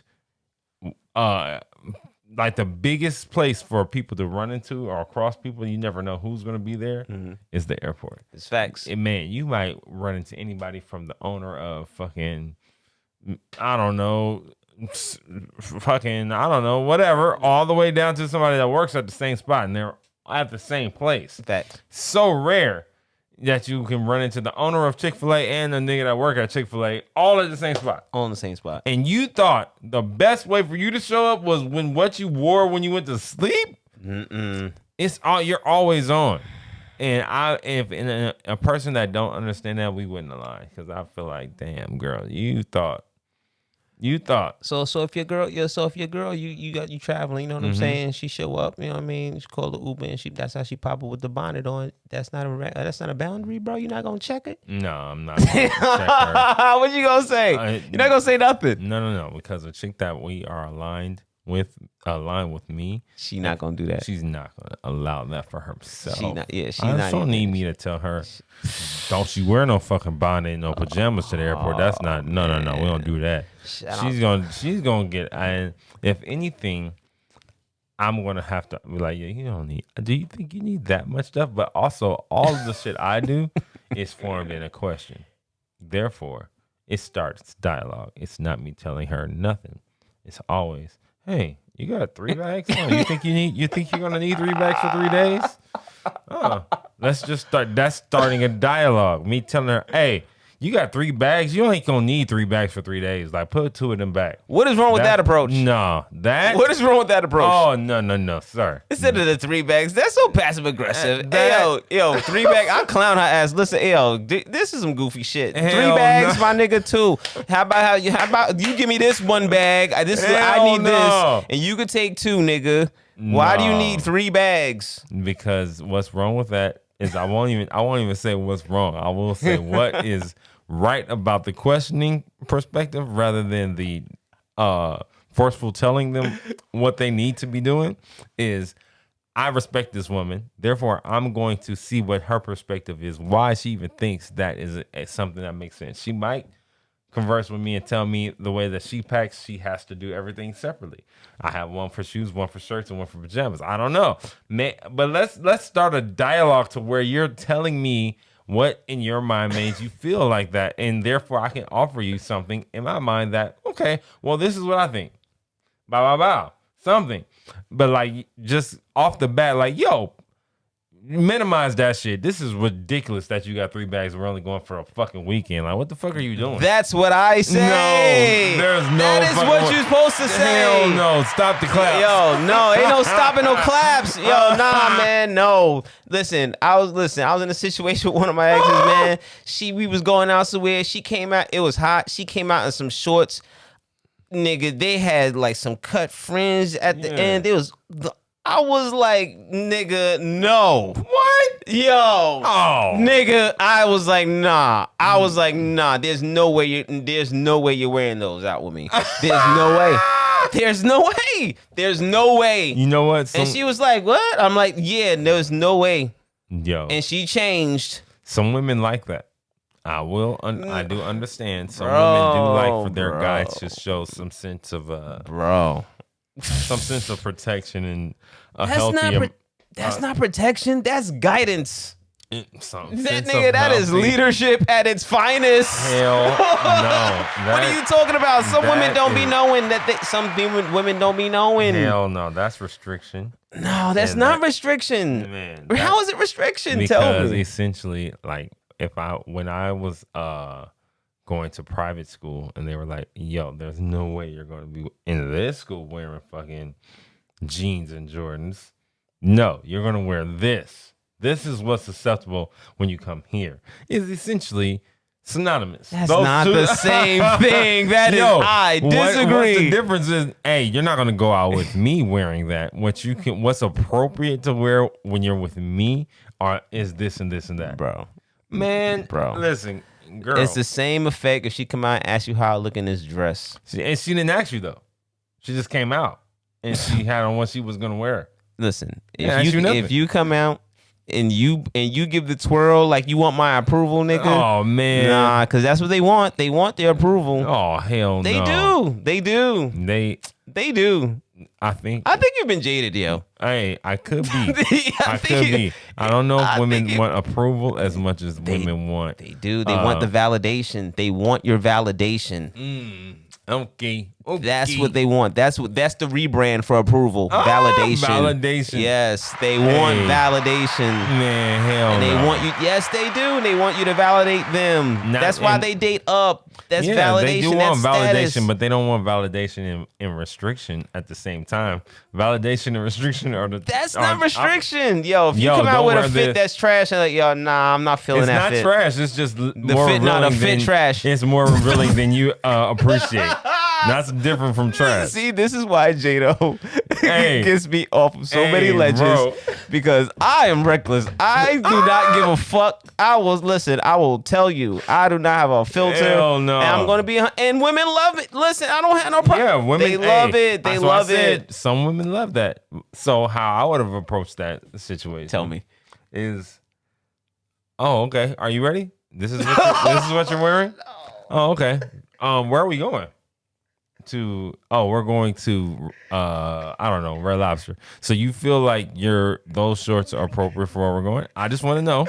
like the biggest place for people to run into or cross people, you never know who's going to be there, is the airport. It's facts. Man, you might run into anybody from the owner of fucking, I don't know, whatever, all the way down to somebody that works at the same spot and they're at the same place. Fact. So rare that you can run into the owner of Chick-fil-A and the nigga that work at Chick-fil-A all at the same spot. All in the same spot. And you thought the best way for you to show up was when what you wore when you went to sleep? It's all, you're always on. And if a person that don't understand that, we wouldn't align, because I feel like, damn, girl, you thought. So if your girl, you traveling, you know what I'm saying? She show up, you know what I mean? She call the Uber and that's how she pop up with the bonnet on. That's not a boundary, bro. You're not gonna check it? No, I'm not gonna check her. What you gonna say? You're not gonna say nothing. No, because a chick that we are aligned with me, she not gonna do that. She's not gonna allow that for herself. She not don't need me to tell her, don't you wear no fucking bonnet and no pajamas to the airport. That's not, no, we don't do that. She's gonna get, and if anything, I'm gonna have to be like, yeah, you don't need, do you think you need that much stuff? But also, all of the shit I do is formed in a question. Therefore, it starts dialogue. It's not me telling her nothing. It's always, hey, you got 3 bags? Oh, you think you're gonna need 3 bags for 3 days? Oh, let's just start. That's starting a dialogue. Me telling her, hey, you got 3 bags. You ain't gonna need 3 bags for 3 days. Like, put 2 of them back. What is wrong with that approach? No, What is wrong with that approach? Oh, no, sir. Instead of the 3 bags, that's so passive aggressive. Yo, 3 bags. I clown her ass. Listen, this is some goofy shit. 3 bags, my nigga, 2. How about you give me this 1 bag? I need this, and you could take 2, nigga. Why do you need 3 bags? Because what's wrong with that is I won't even say what's wrong. I will say what is right about the questioning perspective rather than the forceful telling them what they need to be doing. Is I respect this woman, therefore I'm going to see what her perspective is, why she even thinks that is something that makes sense. She might converse with me and tell me the way that she packs, she has to do everything separately. I have 1 for shoes, 1 for shirts, and 1 for pajamas. I don't know, but let's start a dialogue to where you're telling me what in your mind made you feel like that, and therefore I can offer you something in my mind that, okay, well, this is what I think. Bow, something. But like, just off the bat, like, yo, minimize that shit. This is ridiculous that you got 3 bags. We're only going for a fucking weekend. Like, what the fuck are you doing? That's what I say. No, there's no. That is what you're supposed to say. Hell no! Stop the claps. Yo, no, ain't no stopping no claps. Yo, nah, man, no. Listen, I was in a situation with one of my exes, man. We was going out somewhere. She came out. It was hot. She came out in some shorts. Nigga, they had like some cut fringe at the end. I was like, nigga, no. What? Yo. Oh. Nigga, I was like, nah. There's no way you're wearing those out with me. There's no way. There's no way. There's no way. You know what? And she was like, what? I'm like, yeah, there's no way. Yo. And she changed. Some women like that. I do understand. Some women do like for their guys to show some sense of some sense of protection and a healthy. That's not protection. That's guidance. That is healthy leadership at its finest. Hell no. What are you talking about? Some women don't be knowing some women don't be knowing. Hell no, that's restriction. No, that's not restriction. Man, how is it restriction? Because Tell me. Essentially, like when I was going to private school and they were like, yo, there's no way you're going to be in this school wearing fucking jeans and Jordans. No, you're going to wear this. This is what's acceptable when you come here. Is essentially synonymous. That's not the same thing. I disagree. What's the difference is, hey, you're not going to go out with me wearing that. What's appropriate to wear when you're with me is this and this and that. Bro. Listen, girl. It's the same effect if she come out and ask you how I look in this dress. And she didn't ask you, though. She just came out and she had on what she was going to wear. Listen, if you come out and you give the twirl like you want my approval, nigga. Oh, man. Nah, because that's what they want. They want their approval. Oh, hell no. They do. They do. I think you've been jaded, yo. Hey, I could be. I could be. I don't know if women want approval as much as women want. They do. They want the validation. They want your validation. Okay. That's what they want. That's the rebrand for approval. Validation. Validation. Yes, they want validation. Man, hell and they no. want you. Yes, they do. They want you to validate them. That's why they date up. That's validation. They do want validation, status. but they don't want validation and restriction at the same time. Validation and restriction are the. That's not restriction, yo. If you come out with a fit that's trash, and like, yo, nah, I'm not feeling that fit. It's not trash. It's just the more fit, not a fit than, trash. It's more revealing than you appreciate. That's different from trash. See, this is why J-Doe gets me off of so many ledges because I am reckless. I do not give a fuck. I will tell you, I do not have a filter. Hell no. And I'm going to be, and women love it. Listen, I don't have no problem. Yeah, women, they love it. They love it. Some women love that. So how I would have approached that situation. Tell me. Is, oh, okay. Are you ready? This is what you're wearing? No. Oh, okay. Where are we going? We're going to I don't know, Red Lobster. So you feel like those shorts are appropriate for where we're going? I just want to know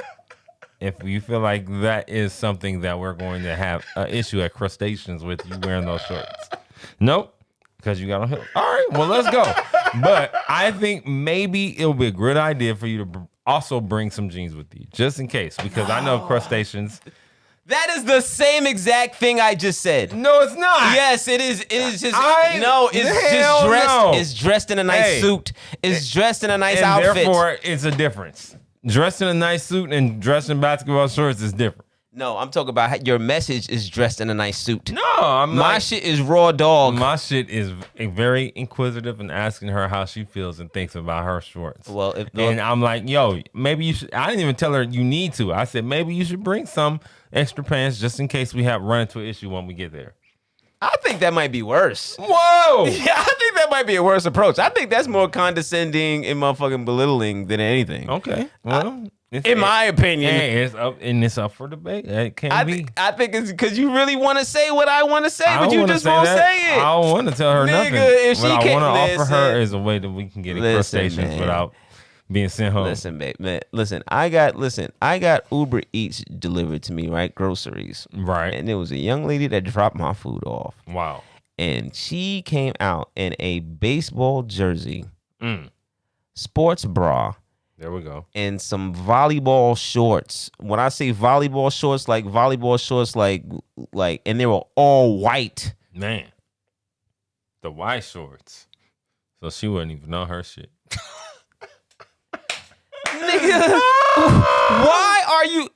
if you feel like that is something that we're going to have an issue at Crustaceans with you wearing those shorts. Nope, because you got on heels. All right, well, let's go. But I think maybe it'll be a good idea for you to also bring some jeans with you, just in case, because I know Crustaceans. That is the same exact thing I just said. No, it's not. Yes, it is. It is just just dressed. No. It's dressed in a nice suit. It's dressed in a nice outfit. Therefore, it's a difference. Dressed in a nice suit and dressed in basketball shorts is different. No, I'm talking about your message is dressed in a nice suit. No, my shit is raw dog. My shit is very inquisitive and asking her how she feels and thinks about her shorts. Well, and I'm like, yo, maybe you should. I didn't even tell her you need to. I said maybe you should bring some extra pants just in case we run into an issue when we get there. I think that might be worse. Whoa! Yeah, I think that might be a worse approach. I think that's more condescending and motherfucking belittling than anything. Okay, well. In my opinion, it's up for debate. It can't be. I think it's because you really want to say what I want to say, but you just won't say it. I don't want to tell her nothing. If what she I want to offer her is a way that we can get crustaceans without being sent home. Listen, babe, man, I got Uber Eats delivered to me, right? Groceries, right? And there was a young lady that dropped my food off. Wow! And she came out in a baseball jersey, sports bra, There we go. and some volleyball shorts. When I say volleyball shorts, and they were all white. Man, the white shorts. So she wouldn't even know her shit. Nigga, why are you?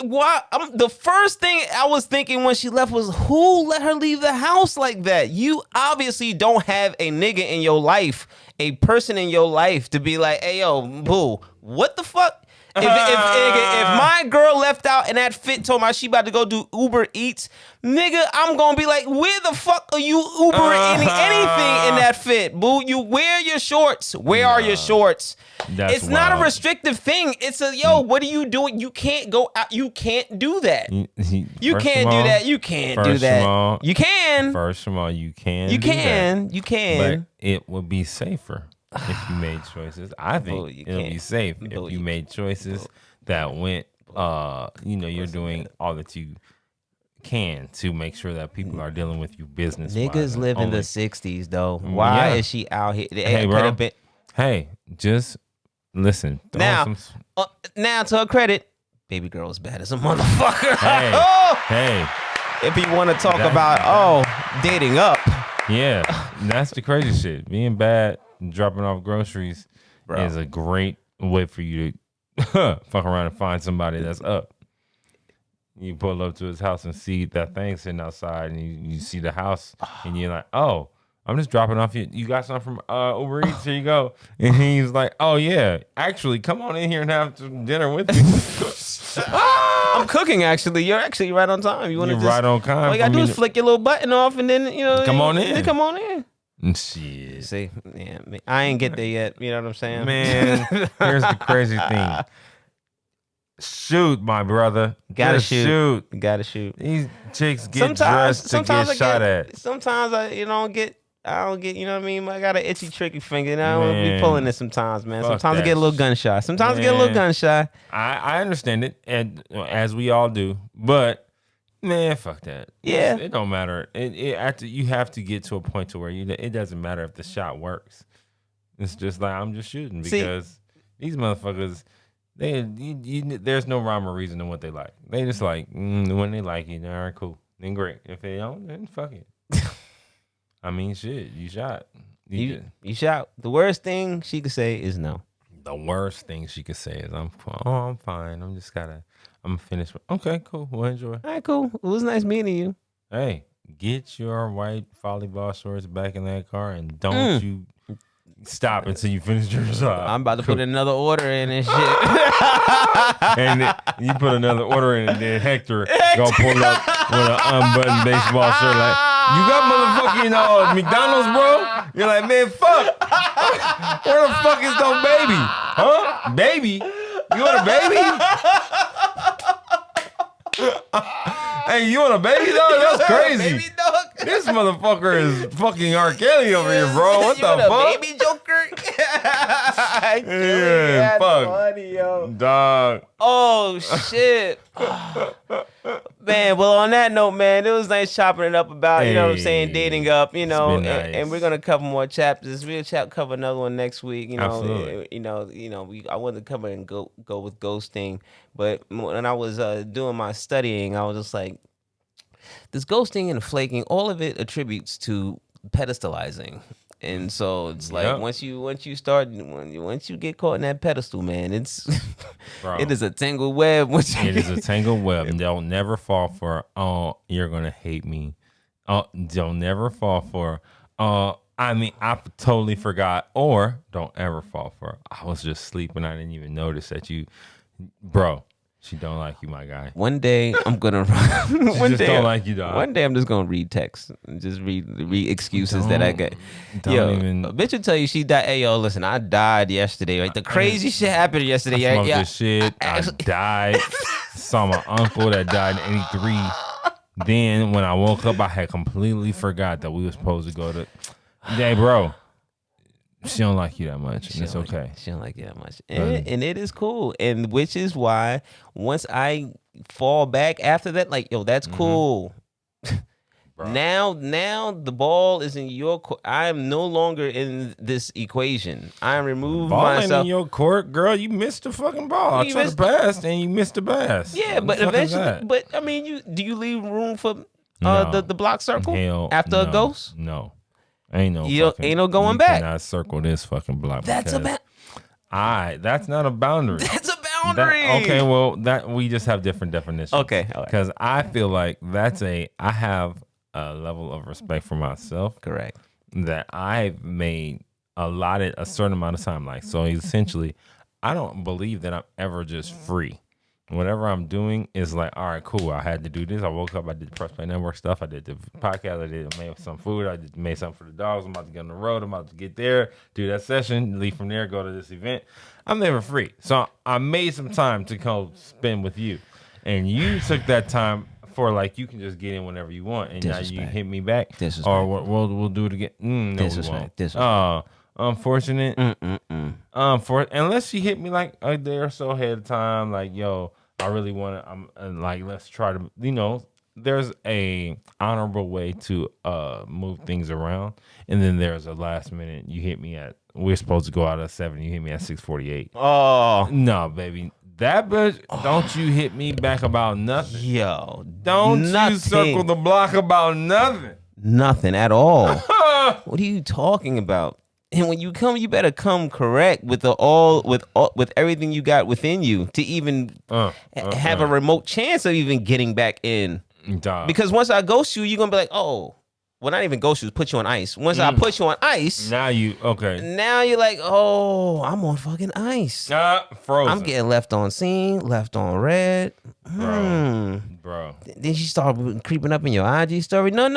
Why? The first thing I was thinking when she left was, who let her leave the house like that? You obviously don't have a nigga in your life, a person in your life to be like, hey, yo, boo, what the fuck? If my girl left out and that fit told me she about to go do Uber Eats, nigga, I'm gonna be like, where the fuck are you Ubering anything in that fit, boo? You wear your shorts. Where are your shorts? It's not a restrictive thing. It's what are you doing? You can't go out. You can't do that. You can't do that. You can't do that. You can. First of all, you can. You can. You can. But it would be safer if you made choices. I think it'll be safe if you made choices that went, you're doing all that you can to make sure that people are dealing with you business. Niggas live in the 60s, though. Why is she out here? Hey, bro. Hey, just listen. Now to her credit, baby girl is bad as a motherfucker. Hey. If you want to talk about, dating up. Yeah, that's the crazy shit. Being bad, dropping off groceries is a great way for you to fuck around and find somebody that's up. You pull up to his house and see that thing sitting outside, and you see the house, and you're like, oh, I'm just dropping off. You got something from Uber Eats? Here you go. And he's like, oh, yeah, actually, come on in here and have some dinner with me. I'm cooking, actually. You're actually right on time. You're right on time. All you got to do is flick your little button off, and then, come on in. Come on in. Shit. See, yeah, I ain't get there yet. You know what I'm saying? Man, here's the crazy thing. Shoot, my brother. Gotta shoot. These chicks get dressed to get shot at. Sometimes I don't get, you know what I mean? I got an itchy, tricky finger. And I don't be pulling it sometimes, man. Sometimes I get a little gun shy. I understand it, and as we all do. But man, fuck that. Yeah, it don't matter. You have to get to a point to where it doesn't matter if the shot works. It's just like, I'm just shooting because these motherfuckers. There's no rhyme or reason to what they like. They just like when they like you, all right, cool, then great. If they don't, then fuck it. I mean, shit, you shot. You shot. The worst thing she could say is no. The worst thing she could say is I'm fine. I'm finished. Okay, cool. Well, enjoy. All right, cool. It was nice meeting you. Hey, get your white volleyball shorts back in that car and don't you stop until you finish your job. I'm about to put another order in and shit. And you put another order in, and then Hector gonna pull up with an unbuttoned baseball shirt like, you got motherfucking McDonald's, bro? You're like, man, fuck. Where the fuck is no baby? Huh? Baby? You want a baby? Hey, you want a baby dog? That's crazy. Baby dog? This motherfucker is fucking R. Kelly over here, bro. What the fuck? Baby Joker? Yeah, fuck. Funny, yo. Dog. Oh, shit. Man, well, on that note, man, it was nice chopping it up about, you know what I'm saying, dating up, nice. and we're going to cover more chapters. We'll cover another one next week, Absolutely. I wanted to cover and go with ghosting, but when I was doing my studying, I was just like, this ghosting and flaking, all of it attributes to pedestalizing. And so it's like once you get caught in that pedestal, man, it is a tangled web. It is a tangled web, and they'll never fall for you're gonna hate me. They'll never fall for I totally forgot, or don't ever fall for I was just sleeping, I didn't even notice that you, bro. She don't like you, my guy. One day I'm gonna don't like you, dog. One day I'm just gonna read texts and just read excuses that I get. A bitch will tell you she died. Hey, yo, listen, I died yesterday. Like the crazy shit happened yesterday. I smoked this shit. I died. Saw my uncle that died in '83. Then when I woke up, I had completely forgot that we were supposed to go to. Hey, bro. She don't like you that much, and it's okay. She don't like you that much, and it is cool, and which is why once I fall back after that, like, yo, that's cool. Now the ball is in your court. I am no longer in this equation. I removed Ball ain't myself. in your court, girl. You missed the fucking ball. I tried to pass, and you missed the pass. Yeah, What but the fuck is eventually, that? but I mean, do you leave room for No. the block circle Hell after no. a ghost? No, ain't no. Ain't no going you back. Cannot circle this fucking block. That's a That's not a boundary. That's a boundary. Okay, well, that we just have different definitions. Okay, all right. Because I feel like I have a level of respect for myself. Correct. That I've made allotted a certain amount of time. Like, so essentially, I don't believe that I'm ever just free. Whatever I'm doing is like, all right, cool. I had to do this. I woke up. I did the Press Play Network stuff. I did the podcast. I made some food. Made something for the dogs. I'm about to get on the road. I'm about to get there, do that session, leave from there, go to this event. I'm never free. So I made some time to go spend with you. And you took that time for like, you can just get in whenever you want. And now you hit me back. Or we'll do it again. No, we won't. Unfortunate. Unless you hit me like a day or so ahead of time, like, yo, I really want to, like, let's try to, there's a honorable way to move things around. And then there's a last minute, you hit me we're supposed to go out at 7, you hit me at 6:48. Oh. No, baby. That bitch, don't you hit me back about nothing. Yo. Don't you circle the block about nothing. Nothing at all. What are you talking about? And when you come, you better come correct with with everything you got within you to even have a remote chance of even getting back in. Because once I ghost you, you're gonna be like, oh, well, not even ghost you, put you on ice. Once I put you on ice, now you're like, oh, I'm on fucking ice. Frozen. I'm getting left on scene, left on red. Bro. Then she started creeping up in your IG story. No.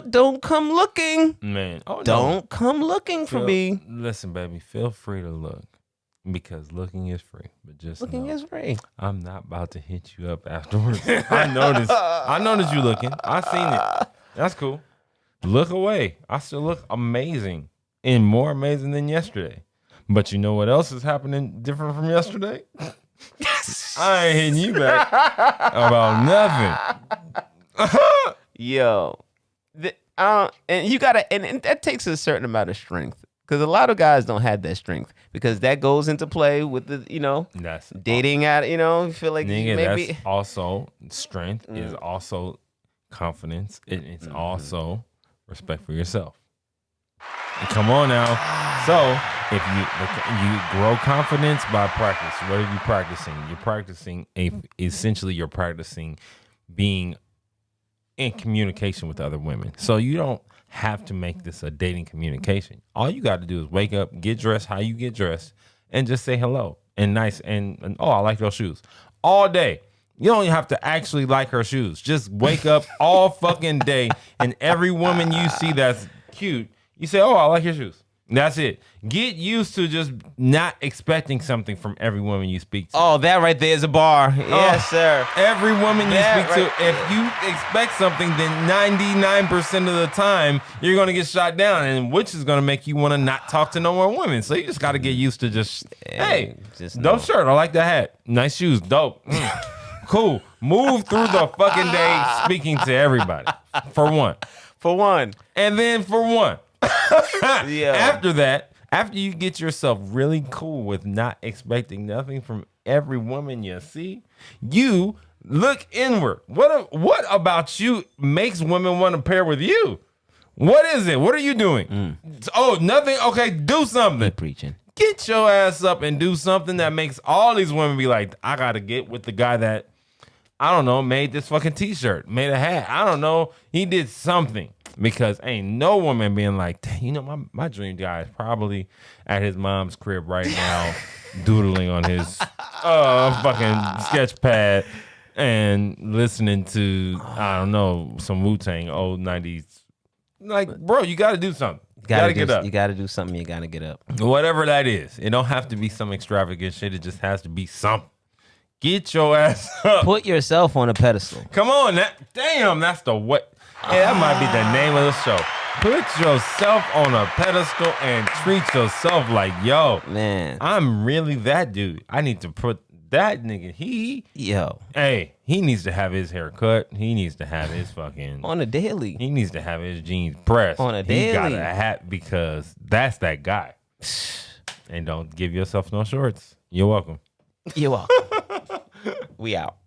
Don't come looking. Man. Oh, no. Don't come looking for me. Listen, baby, feel free to look. Because looking is free. But just looking is free. I'm not about to hit you up afterwards. I noticed you looking. I seen it. That's cool. Look away. I still look amazing. And more amazing than yesterday. But you know what else is happening different from yesterday? I ain't hitting you back about nothing. Yo, and you gotta, and that takes a certain amount of strength because a lot of guys don't have that strength because that goes into play with the, that's dating out. You feel like maybe that's also strength is also confidence. It's also respect for yourself. Come on now. So if you grow confidence by practice, what are you practicing? You're practicing being in communication with other women. So you don't have to make this a dating communication. All you got to do is wake up, get dressed how you get dressed, and just say hello and nice and oh, I like your shoes all day. You don't even have to actually like her shoes. Just wake up all fucking day, and every woman you see that's cute, you say, oh, I like your shoes. That's it. Get used to just not expecting something from every woman you speak to. Oh, that right there is a bar. Yes, sir. Every woman you speak to, if you expect something, then 99% of the time, you're going to get shot down, and which is going to make you want to not talk to no more women. So you just got to get used to hey, dope shirt. I like that hat. Nice shoes. Dope. Cool. Move through the fucking day speaking to everybody. For one. And then for one. Yeah. After that, after you get yourself really cool with not expecting nothing from every woman you see, you look inward. What about you makes women want to pair with you? What is it? What are you doing? Oh, nothing? Okay, do something. Keep preaching. Get your ass up and do something that makes all these women be like, I gotta get with the guy that, I don't know, made this fucking t-shirt, made a hat. I don't know. He did something. Because ain't no woman being like, my dream guy is probably at his mom's crib right now, doodling on his fucking sketch pad and listening to, I don't know, some Wu-Tang, old 90s. Like, bro, you got to do something. You got to get up. You got to do something. You got to get up. Whatever that is. It don't have to be some extravagant shit. It just has to be something. Get your ass up. Put yourself on a pedestal. Come on. That's the what. Hey, that might be the name of the show. Put yourself on a pedestal and treat yourself like, yo, man, I'm really that dude. I need to put that nigga, he needs to have his hair cut. He needs to have his fucking on a daily. He needs to have his jeans pressed. On a daily. He got a hat because that's that guy. And don't give yourself no shorts. You're welcome. You're welcome. We out.